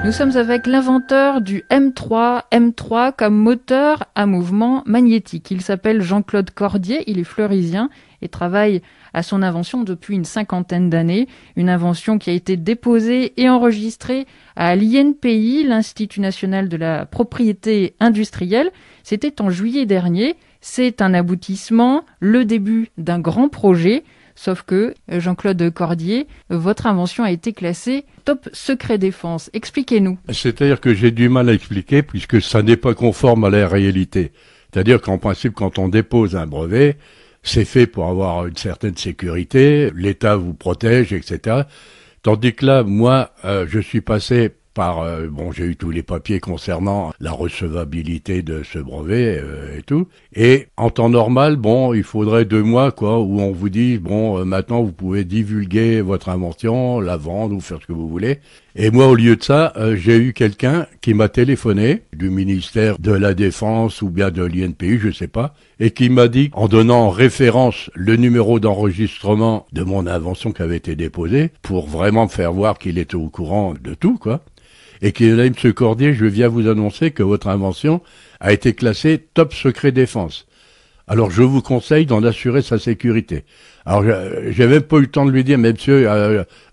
Nous sommes avec l'inventeur du M3 comme moteur à mouvement magnétique. Il s'appelle Jean-Claude Cordier, il est fleurisien et travaille à son invention depuis une 50aine d'années. Une invention qui a été déposée et enregistrée à l'INPI, l'Institut national de la propriété industrielle. C'était en juillet dernier. C'est un aboutissement, le début d'un grand projet. Sauf que, Jean-Claude Cordier, votre invention a été classée top secret défense. Expliquez-nous. C'est-à-dire que j'ai du mal à expliquer puisque ça n'est pas conforme à la réalité. C'est-à-dire qu'en principe, quand on dépose un brevet, c'est fait pour avoir une certaine sécurité, l'État vous protège, etc. Tandis que là, moi, je suis passé par... j'ai eu tous les papiers concernant la recevabilité de ce brevet et tout. Et en temps normal, il faudrait 2 mois, où on vous dit, maintenant vous pouvez divulguer votre invention, la vendre ou faire ce que vous voulez. Et moi, au lieu de ça, j'ai eu quelqu'un qui m'a téléphoné du ministère de la Défense ou bien de l'INPI, je sais pas, et qui m'a dit, en donnant en référence le numéro d'enregistrement de mon invention qui avait été déposée, pour vraiment me faire voir qu'il était au courant de tout, et qu'il a dit, M. Cordier, je viens vous annoncer que votre invention a été classée top secret défense. Alors je vous conseille d'en assurer sa sécurité. Alors j'ai même pas eu le temps de lui dire, mais monsieur,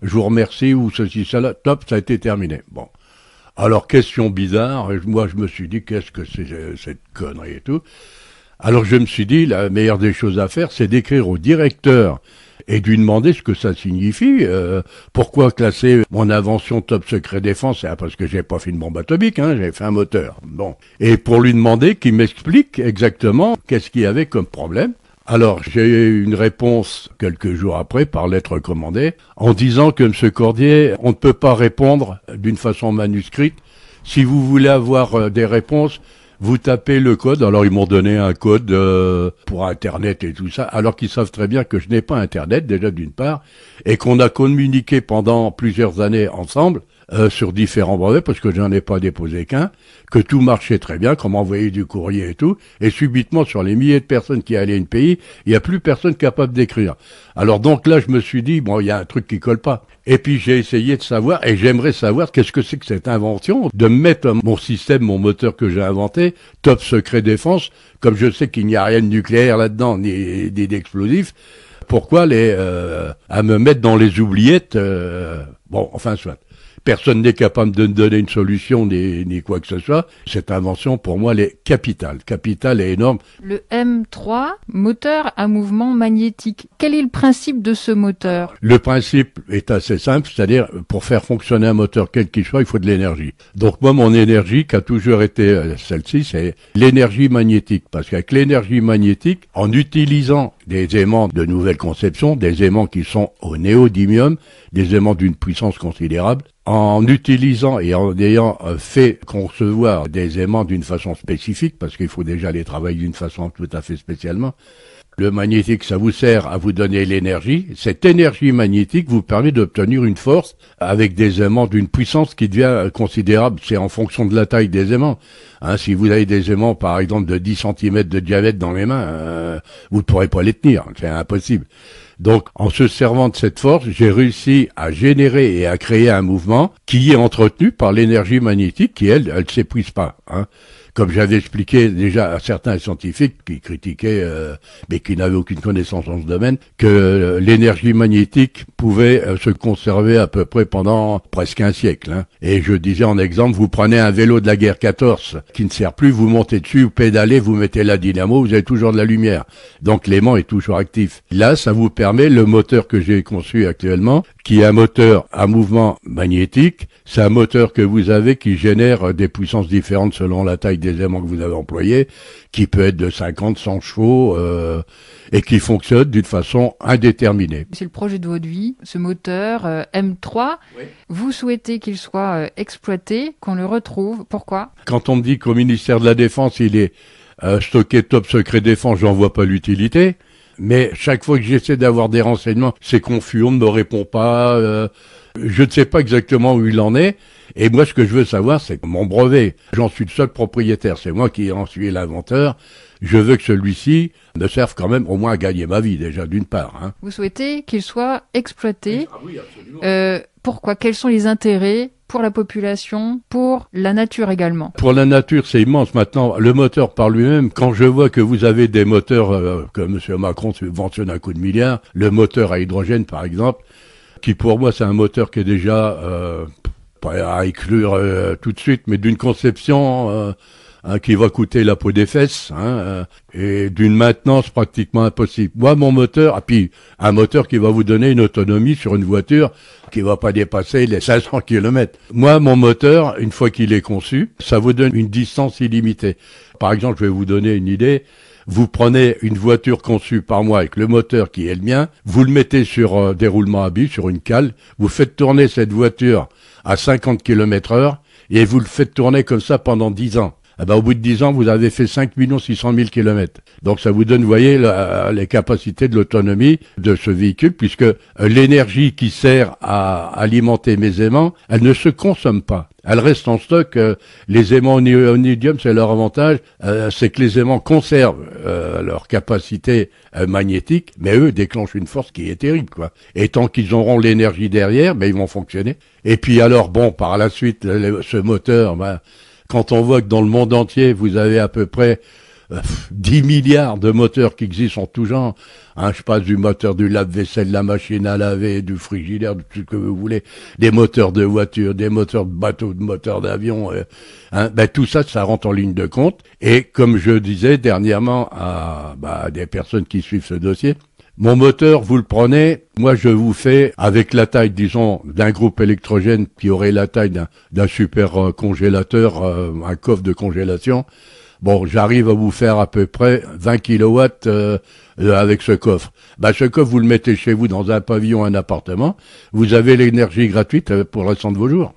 je vous remercie ou ceci, cela, top, ça a été terminé. Bon. Alors question bizarre, moi je me suis dit, qu'est-ce que c'est cette connerie et tout. Alors je me suis dit, la meilleure des choses à faire, c'est d'écrire au directeur et de lui demander ce que ça signifie. Pourquoi classer mon invention top secret défense? Parce que j'ai pas fait une bombe atomique, j'ai fait un moteur. Bon. Et pour lui demander qu'il m'explique exactement qu'est-ce qu'il y avait comme problème. Alors, j'ai eu une réponse quelques jours après, par lettre recommandée, en disant que M. Cordier, on ne peut pas répondre d'une façon manuscrite. Si vous voulez avoir des réponses, vous tapez le code. Alors, ils m'ont donné un code pour Internet et tout ça, alors qu'ils savent très bien que je n'ai pas Internet, déjà d'une part, et qu'on a communiqué pendant plusieurs années ensemble, sur différents brevets, parce que j'en ai pas déposé qu'un, que tout marchait très bien, qu'on m'envoyait du courrier et tout, et subitement, sur les milliers de personnes qui allaient à une pays, il n'y a plus personne capable d'écrire. Alors donc là, je me suis dit, il y a un truc qui colle pas. Et puis j'ai essayé de savoir, et j'aimerais savoir qu'est-ce que c'est que cette invention, de mettre mon système, mon moteur que j'ai inventé, top secret défense, comme je sais qu'il n'y a rien de nucléaire là-dedans, ni d'explosifs, pourquoi à me mettre dans les oubliettes, soit. Personne n'est capable de me donner une solution ni quoi que ce soit. Cette invention, pour moi, elle est capitale et énorme. Le M3, moteur à mouvement magnétique. Quel est le principe de ce moteur? Le principe est assez simple, c'est-à-dire, pour faire fonctionner un moteur quel qu'il soit, il faut de l'énergie. Donc moi, mon énergie, qui a toujours été celle-ci, c'est l'énergie magnétique. Parce qu'avec l'énergie magnétique, en utilisant des aimants de nouvelle conception, des aimants qui sont au néodymium, des aimants d'une puissance considérable, en utilisant et en ayant fait concevoir des aimants d'une façon spécifique, parce qu'il faut déjà les travailler d'une façon tout à fait spécialement, le magnétique, ça vous sert à vous donner l'énergie. Cette énergie magnétique vous permet d'obtenir une force avec des aimants d'une puissance qui devient considérable. C'est en fonction de la taille des aimants. Si vous avez des aimants, par exemple, de 10 cm de diamètre dans les mains, vous ne pourrez pas les tenir. C'est impossible. Donc, en se servant de cette force, j'ai réussi à générer et à créer un mouvement qui est entretenu par l'énergie magnétique qui, elle s'épuise pas. Comme j'avais expliqué déjà à certains scientifiques qui critiquaient, mais qui n'avaient aucune connaissance dans ce domaine, que l'énergie magnétique pouvait se conserver à peu près pendant presque un siècle. Et je disais en exemple, vous prenez un vélo de la guerre 14 qui ne sert plus, vous montez dessus, vous pédalez, vous mettez la dynamo, vous avez toujours de la lumière. Donc l'aimant est toujours actif. Là, ça vous permet, le moteur que j'ai conçu actuellement, qui est un moteur à mouvement magnétique, c'est un moteur que vous avez qui génère des puissances différentes selon la taille des aimants que vous avez employés, qui peut être de 50, 100 chevaux, et qui fonctionne d'une façon indéterminée. C'est le projet de votre vie, ce moteur M3. Oui. Vous souhaitez qu'il soit exploité, qu'on le retrouve. Pourquoi? Quand on me dit qu'au ministère de la Défense, il est stocké top secret défense, j'en vois pas l'utilité. Mais chaque fois que j'essaie d'avoir des renseignements, c'est confus, on ne me répond pas, je ne sais pas exactement où il en est. Et moi, ce que je veux savoir, c'est que mon brevet, j'en suis le seul propriétaire, c'est moi qui en suis l'inventeur. Je veux que celui-ci me serve quand même au moins à gagner ma vie, déjà, d'une part. Vous souhaitez qu'il soit exploité. Oui, absolument. Pourquoi? Quels sont les intérêts pour la population, pour la nature également. Pour la nature, c'est immense. Maintenant, le moteur par lui-même, quand je vois que vous avez des moteurs, que M. Macron subventionne un coup de milliard, le moteur à hydrogène par exemple, qui pour moi c'est un moteur qui est déjà, pas à exclure tout de suite, mais d'une conception qui va coûter la peau des fesses, et d'une maintenance pratiquement impossible. Moi, mon moteur, puis un moteur qui va vous donner une autonomie sur une voiture qui va pas dépasser les 500 km. Moi, mon moteur, une fois qu'il est conçu, ça vous donne une distance illimitée. Par exemple, je vais vous donner une idée. Vous prenez une voiture conçue par moi avec le moteur qui est le mien, vous le mettez sur déroulement à billes, sur une cale, vous faites tourner cette voiture à 50 km/h et vous le faites tourner comme ça pendant 10 ans. Au bout de 10 ans, vous avez fait 5 600 000 kilomètres. Donc ça vous donne, vous voyez, les capacités de l'autonomie de ce véhicule, puisque l'énergie qui sert à alimenter mes aimants, elle ne se consomme pas. Elle reste en stock. Les aimants au iridium, c'est leur avantage, c'est que les aimants conservent leur capacité magnétique, mais eux déclenchent une force qui est terrible, quoi. Et tant qu'ils auront l'énergie derrière, ils vont fonctionner. Et puis alors, par la suite, ce moteur, quand on voit que dans le monde entier, vous avez à peu près 10 milliards de moteurs qui existent en tout genre, je passe du moteur du lave-vaisselle, de la machine à laver, du frigidaire, de tout ce que vous voulez, des moteurs de voiture, des moteurs de bateau, des moteurs d'avion, tout ça, ça rentre en ligne de compte. Et comme je disais dernièrement à des personnes qui suivent ce dossier, mon moteur, vous le prenez, moi je vous fais, avec la taille, disons, d'un groupe électrogène qui aurait la taille d'un super congélateur, un coffre de congélation, j'arrive à vous faire à peu près 20 kilowatts avec ce coffre. Ce coffre, vous le mettez chez vous dans un pavillon, un appartement, vous avez l'énergie gratuite pour le restant de vos jours.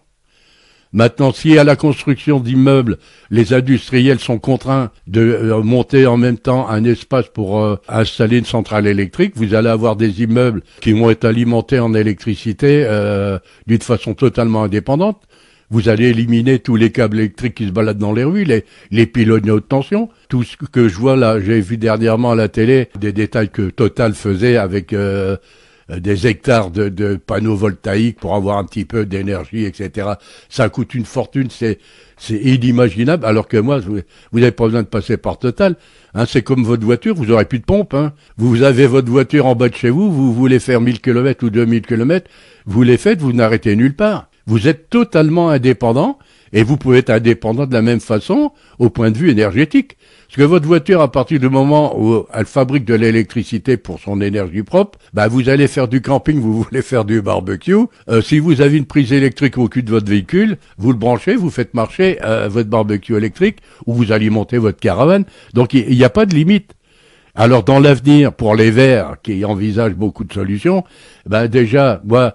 Maintenant, si à la construction d'immeubles, les industriels sont contraints de monter en même temps un espace pour installer une centrale électrique, vous allez avoir des immeubles qui vont être alimentés en électricité d'une façon totalement indépendante. Vous allez éliminer tous les câbles électriques qui se baladent dans les rues, les pylônes haute tension. Tout ce que je vois là, j'ai vu dernièrement à la télé des détails que Total faisait avec des hectares de panneaux voltaïques pour avoir un petit peu d'énergie, etc. Ça coûte une fortune, c'est inimaginable, alors que moi, vous n'avez pas besoin de passer par Total. C'est comme votre voiture, vous aurez plus de pompe. Vous avez votre voiture en bas de chez vous, vous voulez faire 1000 km ou 2000 km, vous les faites, vous n'arrêtez nulle part. Vous êtes totalement indépendant, et vous pouvez être indépendant de la même façon au point de vue énergétique. Parce que votre voiture, à partir du moment où elle fabrique de l'électricité pour son énergie propre, vous allez faire du camping, vous voulez faire du barbecue. Si vous avez une prise électrique au cul de votre véhicule, vous le branchez, vous faites marcher votre barbecue électrique, ou vous alimentez votre caravane. Donc il n'y a pas de limite. Alors dans l'avenir, pour les Verts, qui envisagent beaucoup de solutions, déjà, moi,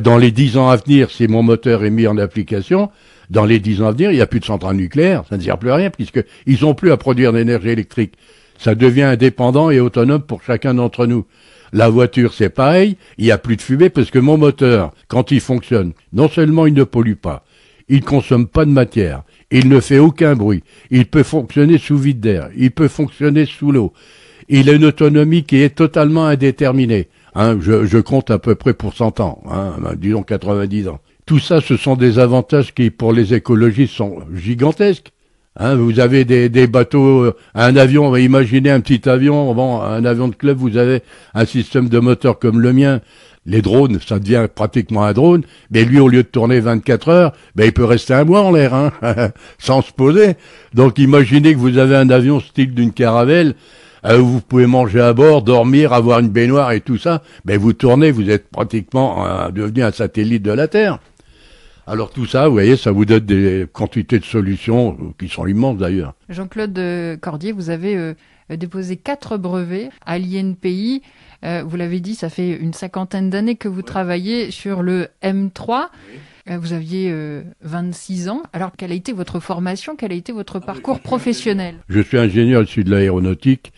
dans les 10 ans à venir, si mon moteur est mis en application, dans les 10 ans à venir, il n'y a plus de centrales nucléaires, ça ne sert plus à rien, puisqu'ils n'ont plus à produire d'énergie électrique. Ça devient indépendant et autonome pour chacun d'entre nous. La voiture, c'est pareil, il n'y a plus de fumée, parce que mon moteur, quand il fonctionne, non seulement il ne pollue pas, il ne consomme pas de matière, il ne fait aucun bruit, il peut fonctionner sous vide d'air, il peut fonctionner sous l'eau, il a une autonomie qui est totalement indéterminée. Je compte à peu près pour 100 ans, disons 90 ans. Tout ça, ce sont des avantages qui, pour les écologistes, sont gigantesques. Vous avez des bateaux, un avion, imaginez un petit avion, un avion de club, vous avez un système de moteur comme le mien. Les drones, ça devient pratiquement un drone, mais lui, au lieu de tourner 24 heures, il peut rester un mois en l'air, sans se poser. Donc imaginez que vous avez un avion style d'une caravelle, vous pouvez manger à bord, dormir, avoir une baignoire et tout ça, vous tournez, vous êtes pratiquement devenu un satellite de la Terre. Alors tout ça, vous voyez, ça vous donne des quantités de solutions qui sont immenses d'ailleurs. Jean-Claude Cordier, vous avez déposé 4 brevets à l'INPI. Vous l'avez dit, ça fait une 50aine d'années que vous travaillez sur le M3. Vous aviez 26 ans. Alors, quelle a été votre formation? Quel a été votre parcours professionnel? Je suis ingénieur issu de l'aéronautique.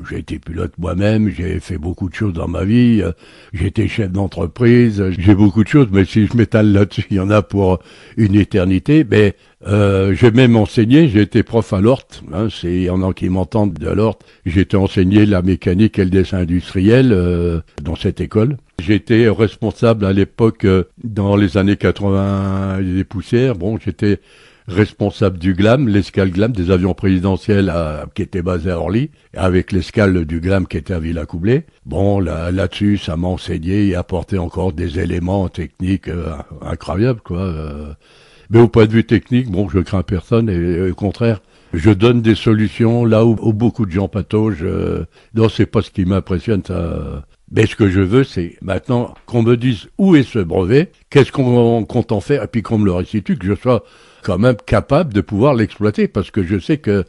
J'ai été pilote moi-même, j'ai fait beaucoup de choses dans ma vie, j'ai été chef d'entreprise, j'ai beaucoup de choses, mais si je m'étale là-dessus, il y en a pour une éternité. Mais j'ai même enseigné, j'ai été prof à l'Horte, hein, il y en a qui m'entendent de l'Horte. J'ai été enseigné la mécanique et le dessin industriel dans cette école. J'étais responsable à l'époque, dans les années 80 des poussières, j'étais responsable du GLAM, l'escale GLAM des avions présidentiels qui était basé à Orly, avec l'escale du GLAM qui était à Villacoublay. Là-dessus, ça m'a enseigné et apporté encore des éléments techniques incroyables, quoi. Mais au point de vue technique, je crains personne et au contraire, je donne des solutions là où beaucoup de gens pataugent. Non, c'est pas ce qui m'impressionne, ça. Mais ce que je veux, c'est maintenant qu'on me dise où est ce brevet, qu'est-ce qu'on compte en faire, et puis qu'on me le restitue, que je sois quand même capable de pouvoir l'exploiter, parce que je sais que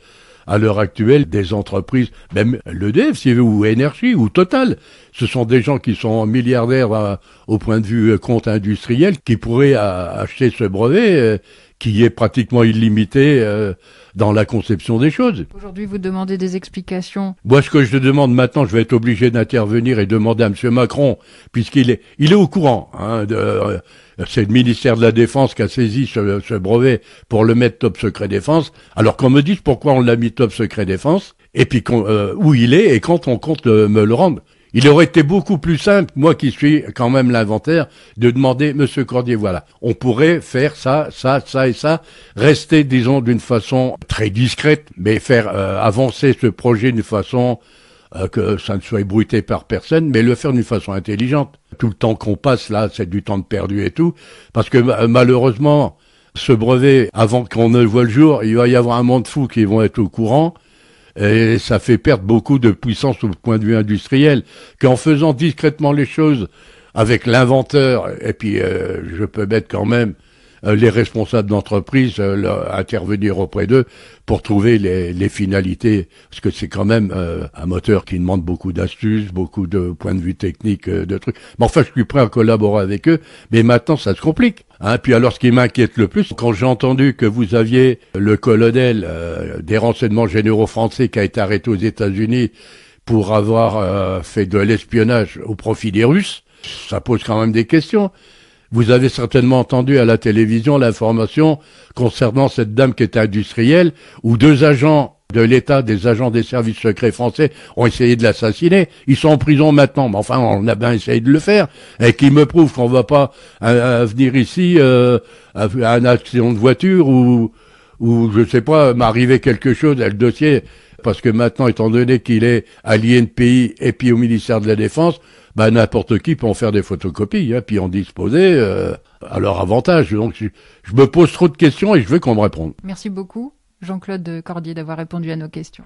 à l'heure actuelle, des entreprises, même l'EDF, si vous voulez, ou Énergie, ou Total, ce sont des gens qui sont milliardaires au point de vue compte industriel, qui pourraient acheter ce brevet, qui est pratiquement illimité dans la conception des choses. Aujourd'hui, vous demandez des explications. Moi, ce que je demande maintenant, je vais être obligé d'intervenir et demander à M. Macron, puisqu'il est au courant. C'est le ministère de la Défense qui a saisi ce brevet pour le mettre top secret défense. Alors qu'on me dise pourquoi on l'a mis top secret défense, et puis où il est, et quand on compte me le rendre. Il aurait été beaucoup plus simple, moi qui suis quand même l'inventaire, de demander, Monsieur Cordier, voilà, on pourrait faire ça, ça, ça et ça, rester, disons, d'une façon très discrète, mais faire avancer ce projet d'une façon que ça ne soit ébruité par personne, mais le faire d'une façon intelligente. Tout le temps qu'on passe là, c'est du temps de perdu et tout, parce que malheureusement, ce brevet, avant qu'on ne le voie le jour, il va y avoir un monde fou qui vont être au courant, et ça fait perdre beaucoup de puissance au point de vue industriel, qu'en faisant discrètement les choses avec l'inventeur, et puis je peux mettre quand même les responsables d'entreprise intervenir auprès d'eux pour trouver les finalités, parce que c'est quand même un moteur qui demande beaucoup d'astuces, beaucoup de points de vue techniques, de trucs. Mais enfin, je suis prêt à collaborer avec eux, mais maintenant ça se complique. Puis alors, ce qui m'inquiète le plus, quand j'ai entendu que vous aviez le colonel des renseignements généraux français qui a été arrêté aux États-Unis pour avoir fait de l'espionnage au profit des Russes, ça pose quand même des questions. Vous avez certainement entendu à la télévision l'information concernant cette dame qui était industrielle, où 2 agents de l'État, des agents des services secrets français, ont essayé de l'assassiner. Ils sont en prison maintenant, mais enfin, on a bien essayé de le faire, et qui me prouve qu'on va pas venir ici à un accident de voiture ou je sais pas, m'arriver quelque chose à le dossier, parce que maintenant, étant donné qu'il est allié de pays et puis au ministère de la Défense, n'importe qui peut en faire des photocopies, puis en disposer à leur avantage. Donc, je me pose trop de questions et je veux qu'on me réponde. Merci beaucoup, Jean-Claude Cordier, d'avoir répondu à nos questions.